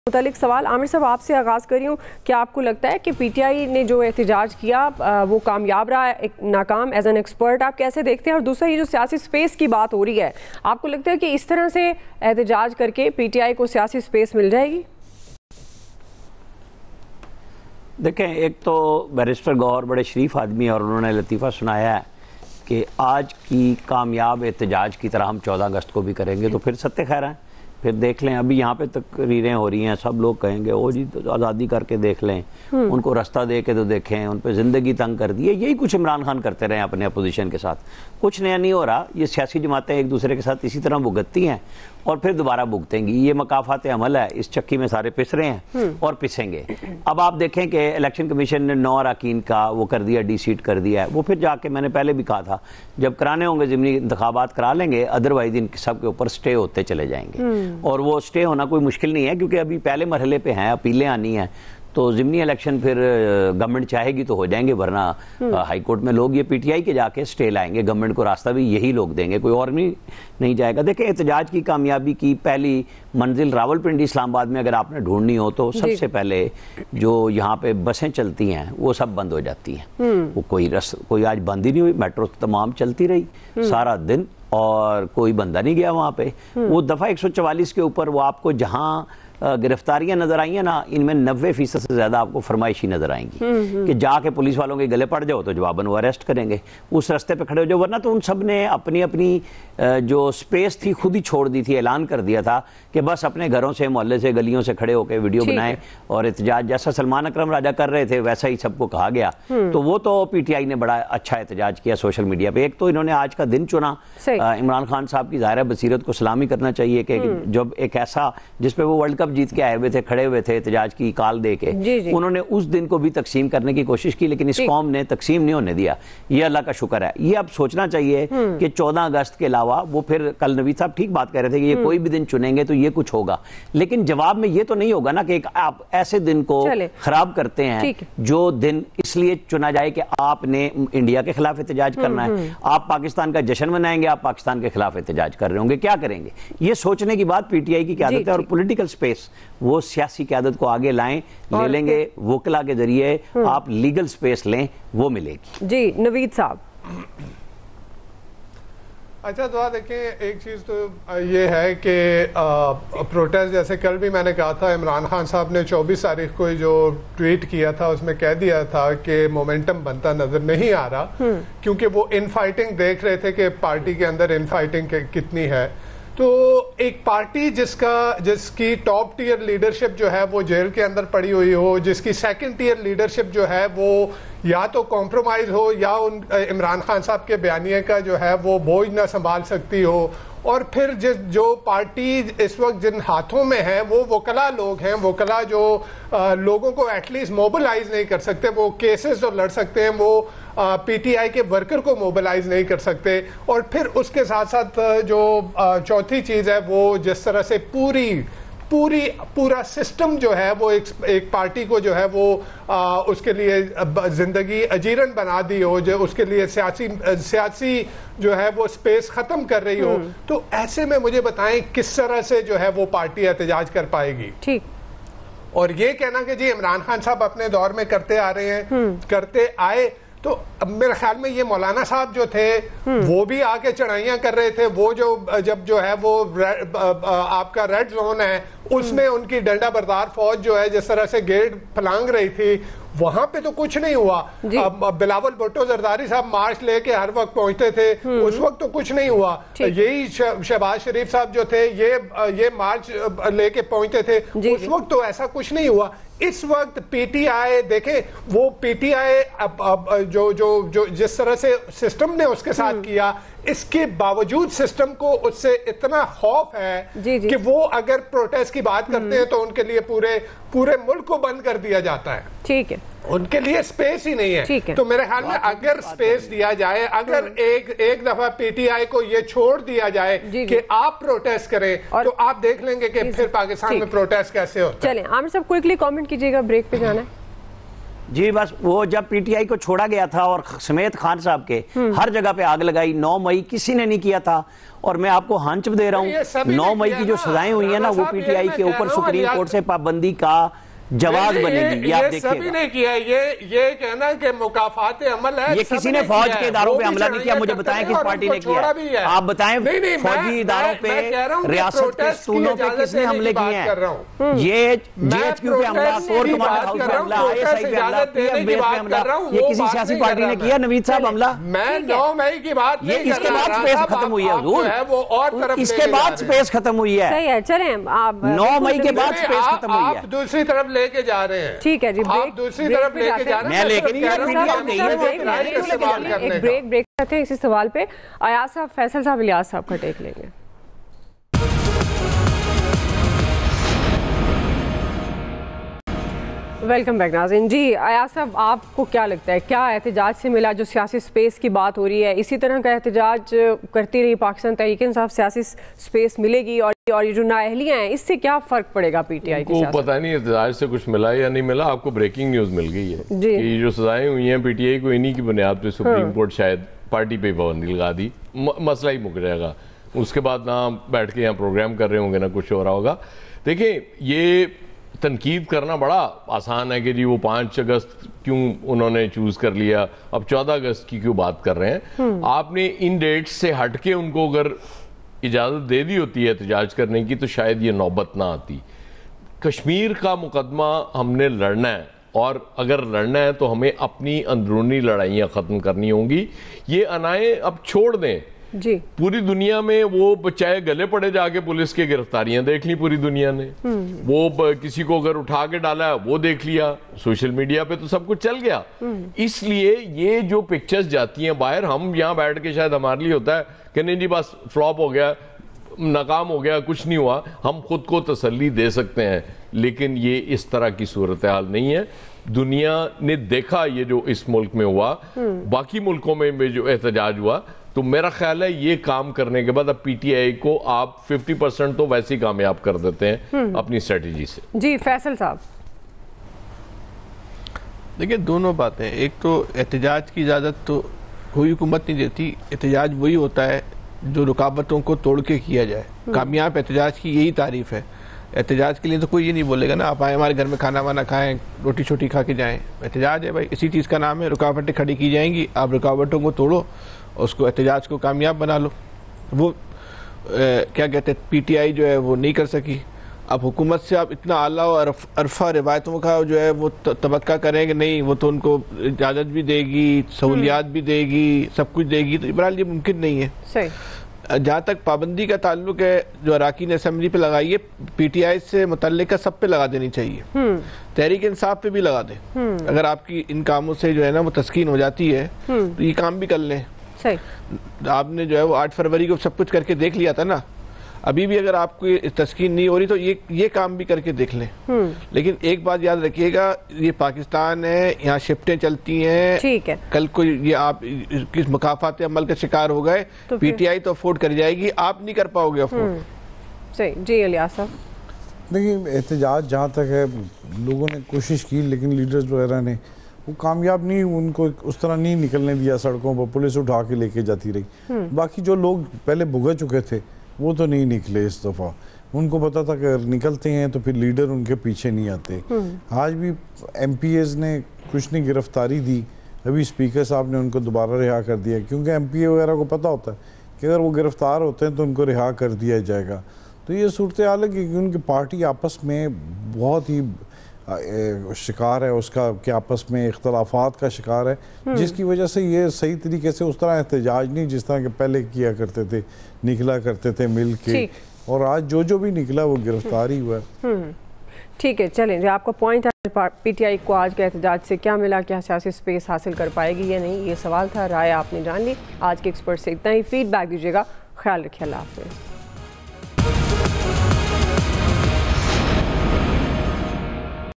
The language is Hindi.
मुतालिक सवाल आमिर साहब आपसे आगाज़ कर रही हूँ। क्या आपको लगता है कि पीटीआई ने जो एहतजाज किया वो कामयाब रहा, एक नाकाम? एज एन एक्सपर्ट आप कैसे देखते हैं? और दूसरा, ये जो सियासी स्पेस की बात हो रही है, आपको लगता है कि इस तरह से एहतजाज करके पीटीआई को सियासी स्पेस मिल जाएगी? देखें, एक तो बैरिस्टर गौहर बड़े शरीफ आदमी है और उन्होंने लतीफ़ा सुनाया है कि आज की कामयाब एहतजाज की तरह हम 14 अगस्त को भी करेंगे, तो फिर सत्य खैर है। फिर देख लें, अभी यहाँ पे तकरीरें हो रही हैं, सब लोग कहेंगे ओ जी तो आज़ादी करके देख लें, उनको रास्ता दे के तो देखें, उन पर ज़िंदगी तंग कर दी है। यही कुछ इमरान खान करते रहे अपने अपोजिशन के साथ, कुछ नया नहीं हो रहा। ये सियासी जमातें एक दूसरे के साथ इसी तरह भुगतती हैं और फिर दोबारा भुगतेंगी। ये मकाफात अमल है, इस चक्की में सारे पिस रहे हैं और पिसेंगे। अब आप देखें कि इलेक्शन कमीशन ने 9 अरकान का वो कर दिया, डी-सीट कर दिया है। वो फिर जाके मैंने पहले भी कहा था, जब कराने होंगे ज़िमनी इंतखाबात करा लेंगे, अदरवाइज इन सब के ऊपर स्टे होते चले जाएंगे। और वो स्टे होना कोई मुश्किल नहीं है, क्योंकि अभी पहले मरहले पे हैं, अपीलें आनी हैं, तो ज़िमनी इलेक्शन फिर गवर्नमेंट चाहेगी तो हो जाएंगे, वरना हाई कोर्ट में लोग ये पीटीआई के जाके स्टे लाएंगे। गवर्नमेंट को रास्ता भी यही लोग देंगे, कोई और भी नहीं जाएगा। देखिए, एहतजाज की कामयाबी की पहली मंजिल रावलपिंडी इस्लामाबाद में अगर आपने ढूंढनी हो तो सबसे पहले जो यहाँ पे बसें चलती हैं वो सब बंद हो जाती हैं। वो कोई आज बंद ही नहीं हुई, मेट्रो तमाम चलती रही सारा दिन और कोई बंदा नहीं गया वहाँ पे। वो दफ़ा 144 के ऊपर वो आपको जहाँ गिरफ्तारियां नजर आई हैं ना, इनमें 90% से ज्यादा आपको फरमाइशी नजर आएंगी कि जाके पुलिस वालों के गले पड़ जाओ तो जवाबन वो अरेस्ट करेंगे, उस रास्ते पे खड़े हो जाओ। वरना तो उन सब ने अपनी अपनी जो स्पेस थी खुद ही छोड़ दी थी। ऐलान कर दिया था कि बस अपने घरों से, मोहल्ले से, गलियों से खड़े होकर वीडियो बनाएं और एहतजाज जैसा सलमान अकरम राजा कर रहे थे वैसा ही सबको कहा गया। तो वो तो पीटीआई ने बड़ा अच्छा एहतजाज किया सोशल मीडिया पे। एक तो इन्होंने आज का दिन चुना, इमरान खान साहब की ज़ाहिर बसीरत को सलामी करना चाहिए कि जब एक ऐसा जिसपे वो वर्ल्ड कप जीत के आए हुए थे, खड़े हुए थे एहतजाज की काल दे के, उन्होंने उस दिन को भी तकसीम करने की कोशिश की, लेकिन इस कौम ने तकसीम नहीं होने दिया। ये अल्लाह का शुक्र है। ये अब सोचना चाहिए कि 14 अगस्त के अलावा वो फिर कल नवीद साहब ठीक बात कह रहे थे कि ये कोई भी दिन चुनेंगे तो ये कुछ होगा, लेकिन जवाब में ये तो नहीं होगा ना कि आप ऐसे दिन को खराब करते हैं जो दिन इसलिए चुना जाए कि आपने इंडिया के खिलाफ एहतजाज करना है, आप पाकिस्तान का जश्न मनाएंगे, आप पाकिस्तान के खिलाफ एहतजाज कर रहे होंगे, क्या करेंगे? ये सोचने की बात पीटीआई की क़यादत है। और पॉलिटिकल स्पेस वो सियासी क़यादत को आगे लाएं, ले लेंगे वोकला के जरिए, आप लीगल स्पेस लें, वो मिलेगी। जी नवीद साहब। अच्छा दुआ देखें, एक चीज़ तो ये है कि प्रोटेस्ट, जैसे कल भी मैंने कहा था, इमरान खान साहब ने 24 तारीख को जो ट्वीट किया था उसमें कह दिया था कि मोमेंटम बनता नजर नहीं आ रहा, क्योंकि वो इनफाइटिंग देख रहे थे कि पार्टी के अंदर इनफाइटिंग कितनी है। तो एक पार्टी जिसकी टॉप टियर लीडरशिप जो है वो जेल के अंदर पड़ी हुई हो, जिसकी सेकंड टियर लीडरशिप जो है वो या तो कॉम्प्रोमाइज हो या इमरान खान साहब के बयानिए का जो है वो बोझ ना संभाल सकती हो, और फिर जो पार्टी इस वक्त जिन हाथों में है वो वकला लोग हैं, वकला जो लोगों को एटलीस्ट मोबिलाइज नहीं कर सकते, वो केसेस जो लड़ सकते हैं वो पीटीआई के वर्कर को मोबिलाइज नहीं कर सकते। और फिर उसके साथ साथ जो चौथी चीज़ है वो जिस तरह से पूरा सिस्टम जो है वो एक पार्टी को जो है वो उसके लिए जिंदगी अजीरन बना दी हो, जो उसके लिए सियासी जो है वो स्पेस खत्म कर रही हो, तो ऐसे में मुझे बताएं किस तरह से जो है वो पार्टी एहतजाज कर पाएगी? ठीक। और ये कहना कि जी इमरान खान साहब अपने दौर में करते आ रहे हैं, करते आए, तो अब मेरे ख्याल में ये मौलाना साहब जो थे वो भी आके चढ़ाइयाँ कर रहे थे। वो जब जो है वो आपका रेड जोन है उसमें उनकी डंडा बरदार फौज जो है जिस तरह से गेट फलांग रही थी, वहां पे तो कुछ नहीं हुआ। बिलावल भुट्टो जरदारी साहब मार्च लेके हर वक्त पहुंचते थे, उस वक्त तो कुछ नहीं हुआ। यही शहबाज शरीफ साहब जो थे ये मार्च लेके पहुंचते थे, उस वक्त तो ऐसा कुछ नहीं हुआ। इस वक्त पीटीआई देखें, वो पीटीआई जो जिस तरह से सिस्टम ने उसके साथ किया, इसके बावजूद सिस्टम को उससे इतना खौफ है कि वो अगर प्रोटेस्ट की बात करते हैं तो उनके लिए पूरे मुल्क को बंद कर दिया जाता है। ठीक है, उनके लिए स्पेस ही नहीं है। तो मेरे ख्याल में अगर स्पेस दिया जाए, अगर एक दफा पीटीआई को ये छोड़ दिया जाए कि आप प्रोटेस्ट करें, तो आप देख लेंगे कि फिर पाकिस्तान में प्रोटेस्ट कैसे होता है। चलें आमिर साहब क्विकली कमेंट कीजिएगा, ब्रेक पे जाना है। जी बस वो जब पीटीआई को छोड़ा गया था और समेत खान साहब के हर जगह पे आग लगाई, 9 मई किसी ने नहीं किया था। और मैं आपको हंच दे रहा हूँ, 9 मई की जो सजाएं हुई है ना, वो पीटीआई के ऊपर सुप्रीम कोर्ट से पाबंदी का जवाब बनेगी। ये आप देखिए, सभी ने किया। ये कहना कि मुकाफात अमल है, ये किसी ने फौज के इदारों पे हमला नहीं किया। मुझे बताएं किस पार्टी ने किया, आप बताएं। फौजी इदारों पे, रियासत के स्कूलों पे किसने हमले किए हैं? ये जेएचक्यू पे हमला, कोर कमांडर हाउस पे हमला, आईएसआई पे हमला, पीएम बेस पे हमला, ये किसी सियासी पार्टी ने किया? नवीद साहब हमला, मैं 9 मई की बात, ये इसके बाद स्पेस खत्म हुई है हुजूर, इसके बाद स्पेस खत्म हुई है। सही है, चलें आप 9 मई के बाद स्पेस खत्म हुई है। दूसरी तरफ लेके जा रहे हैं। ठीक है जी, आप दूसरी तरफ लेके जा रहे हैं। मैं लेके नहीं जा रहा, एक ब्रेक करते हैं इसी सवाल पे। अयाज साहब, फैसल साहब, इलियास साहब का टेक लेंगे। वेलकम बैक नाज़रीन। जी अयाज साहब, आपको क्या लगता है, क्या एहतजाज से मिला? जो सियासी स्पेस की बात हो रही है, इसी तरह का एहतजाज करती रही पाकिस्तान तहरीक-ए-इंसाफ, सियासी स्पेस मिलेगी? और ये जो नाअहलियाँ हैं, इससे क्या फ़र्क पड़ेगा पीटीआई की? पता नहीं एहतजाज से कुछ मिला या नहीं मिला। आपको ब्रेकिंग न्यूज़ मिल गई है कि जो सजाएं हुई हैं पीटीआई को, इन्हीं की बुनियाद पे सुप्रीम कोर्ट शायद पार्टी पे पाबंदी लगा दी, मसला ही मुक जाएगा। उसके बाद ना बैठ के यहाँ प्रोग्राम कर रहे होंगे, ना कुछ हो रहा होगा। देखिए, ये तनकीद करना बड़ा आसान है कि जी वो 5 अगस्त क्यों उन्होंने चूज़ कर लिया, अब 14 अगस्त की क्यों बात कर रहे हैं। आपने इन डेट्स से हट के उनको अगर इजाज़त दे दी होती है एहतजाज करने की, तो शायद ये नौबत ना आती। कश्मीर का मुकदमा हमने लड़ना है, और अगर लड़ना है तो हमें अपनी अंदरूनी लड़ाइयाँ ख़त्म करनी होंगी। ये अनाएं अब छोड़ दें जी। पूरी दुनिया में वो बचाए गले पड़े जाके पुलिस के गिरफ्तारियां देख ली पूरी दुनिया ने, वो किसी को अगर उठा के डाला है वो देख लिया, सोशल मीडिया पे तो सब कुछ चल गया। इसलिए ये जो पिक्चर्स जाती हैं बाहर, हम यहाँ बैठ के शायद हमारे लिए होता है कि नहीं जी बस फ्लॉप हो गया, नाकाम हो गया, कुछ नहीं हुआ, हम खुद को तसल्ली दे सकते हैं। लेकिन ये इस तरह की सूरत हाल नहीं है। दुनिया ने देखा ये जो इस मुल्क में हुआ, बाकी मुल्कों में जो एहतजाज हुआ, तो मेरा ख्याल है ये काम करने के बाद अब पीटीआई को आप 50% तो वैसे ही कामयाब कर देते हैं अपनी स्ट्रेटजी से। जी फैसल साहब, देखिए दोनों बातें, एक तो एहतजाज की इजाज़त तो कोई हुकूमत नहीं देती। एहतजाज वही होता है जो रुकावटों को तोड़ के किया जाए। कामयाब एहतजाज की यही तारीफ है। एहतजाज के लिए तो कोई ये नहीं बोलेगा ना आप आए हमारे घर में खाना वाना खाएं, रोटी छोटी खा के जाएं। एहतजाज है भाई, इसी चीज़ का नाम है। रुकावटें खड़ी की जाएंगी, आप रुकावटों को तोड़ो, उसको एहतजाज को कामयाब बना लो। वो क्या कहते हैं, पीटीआई जो है वो नहीं कर सकी। अब हुकूमत से आप इतना आला और अरफा रिवायतों का जो है वो तबक्का करेंगे नहीं, वो तो उनको इजाज़त भी देगी, सहूलियात भी देगी, सब कुछ देगी, तो बहरहाल ये मुमकिन नहीं है। सही। जहाँ तक पाबंदी का ताल्लुक है जो अराकीन असेंबली पे लगाई है, पीटीआई से मुतल्लिका सब पे लगा देनी चाहिए। तहरीक इंसाफ पे भी लगा दें। अगर आपकी इन कामों से जो है ना वो तस्कीन हो जाती है तो ये काम भी कर लें। सही। आपने जो है वो 8 फरवरी को सब कुछ करके देख लिया था ना, अभी भी अगर आपको तस्कीन नहीं हो रही तो ये काम भी करके देख लें। लेकिन एक बात याद रखिएगा, ये पाकिस्तान है, यहाँ शिफ्टें चलती हैं। ठीक है, कल को ये आप किस मुकाफात अमल का शिकार हो गए तो पीटीआई तो अफोर्ड कर जाएगी, आप नहीं कर पाओगे अफोर्ड। सही जी। इलियास साहब, देखिए एहतजाज जहाँ तक है, लोगों ने कोशिश की लेकिन लीडर्स वगैरह ने वो कामयाब नहीं, उनको उस तरह नहीं निकलने दिया सड़कों पर, पुलिस उठा के लेके जाती रही। बाकी जो लोग पहले भुगत चुके थे वो तो नहीं निकले इस दफ़ा। उनको पता था कि अगर निकलते हैं तो फिर लीडर उनके पीछे नहीं आते। आज भी एमपीएस ने कुछ नहीं गिरफ्तारी दी, अभी स्पीकर साहब ने उनको दोबारा रिहा कर दिया, क्योंकि एमपीए वगैरह को पता होता है कि अगर वो गिरफ्तार होते हैं तो उनको रिहा कर दिया जाएगा। तो ये सूरत हाल है कि उनकी पार्टी आपस में बहुत ही शिकार है उसका, कि आपस में इख्तलाफात का शिकार है, जिसकी वजह से ये सही तरीके से उस तरह एहतजाज नहीं जिस तरह के पहले किया करते थे, निकला करते थे मिल के, और आज जो भी निकला वो गिरफ्तार ही हुआ है। ठीक है, चलें जो आपका पॉइंट है, पीटीआई को आज के एहतजाज से क्या मिला, क्या सियासी स्पेस हासिल कर पाएगी या नहीं, ये सवाल था। राय आपने जान ली। आज के एक्सपर्ट से इतना ही। फीडबैक दीजिएगा। ख्याल रखिए। अल्लाह हाफ़िज़।